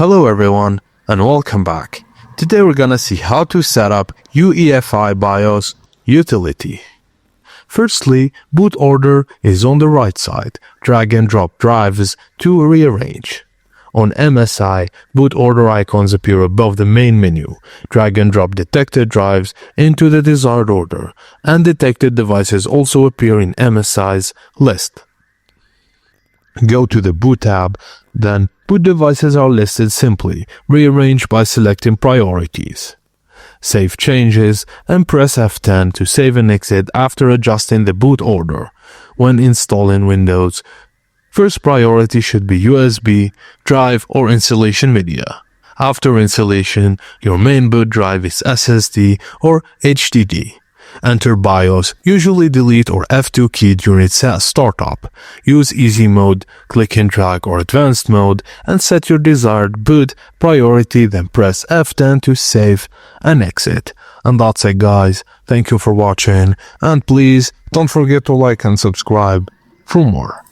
Hello everyone and welcome back. Today we're gonna see how to set up Uefi BIOS utility. Firstly, boot order is on the right side. Drag and drop drives to rearrange. On MSI, boot order icons appear above the main menu. Drag and drop detected drives into the desired order, and detected devices also appear in MSI's list. Go to the boot tab, then boot devices are listed simply, rearrange by selecting priorities. Save changes and press F10 to save and exit after adjusting the boot order. When installing Windows, first priority should be USB, drive or installation media. After installation, your main boot drive is SSD or HDD. Enter BIOS, usually delete or F2 key during its startup. Use easy mode, click and drag or advanced mode and set your desired boot priority, then press F10 to save and exit. And that's it guys, thank you for watching and please don't forget to like and subscribe for more.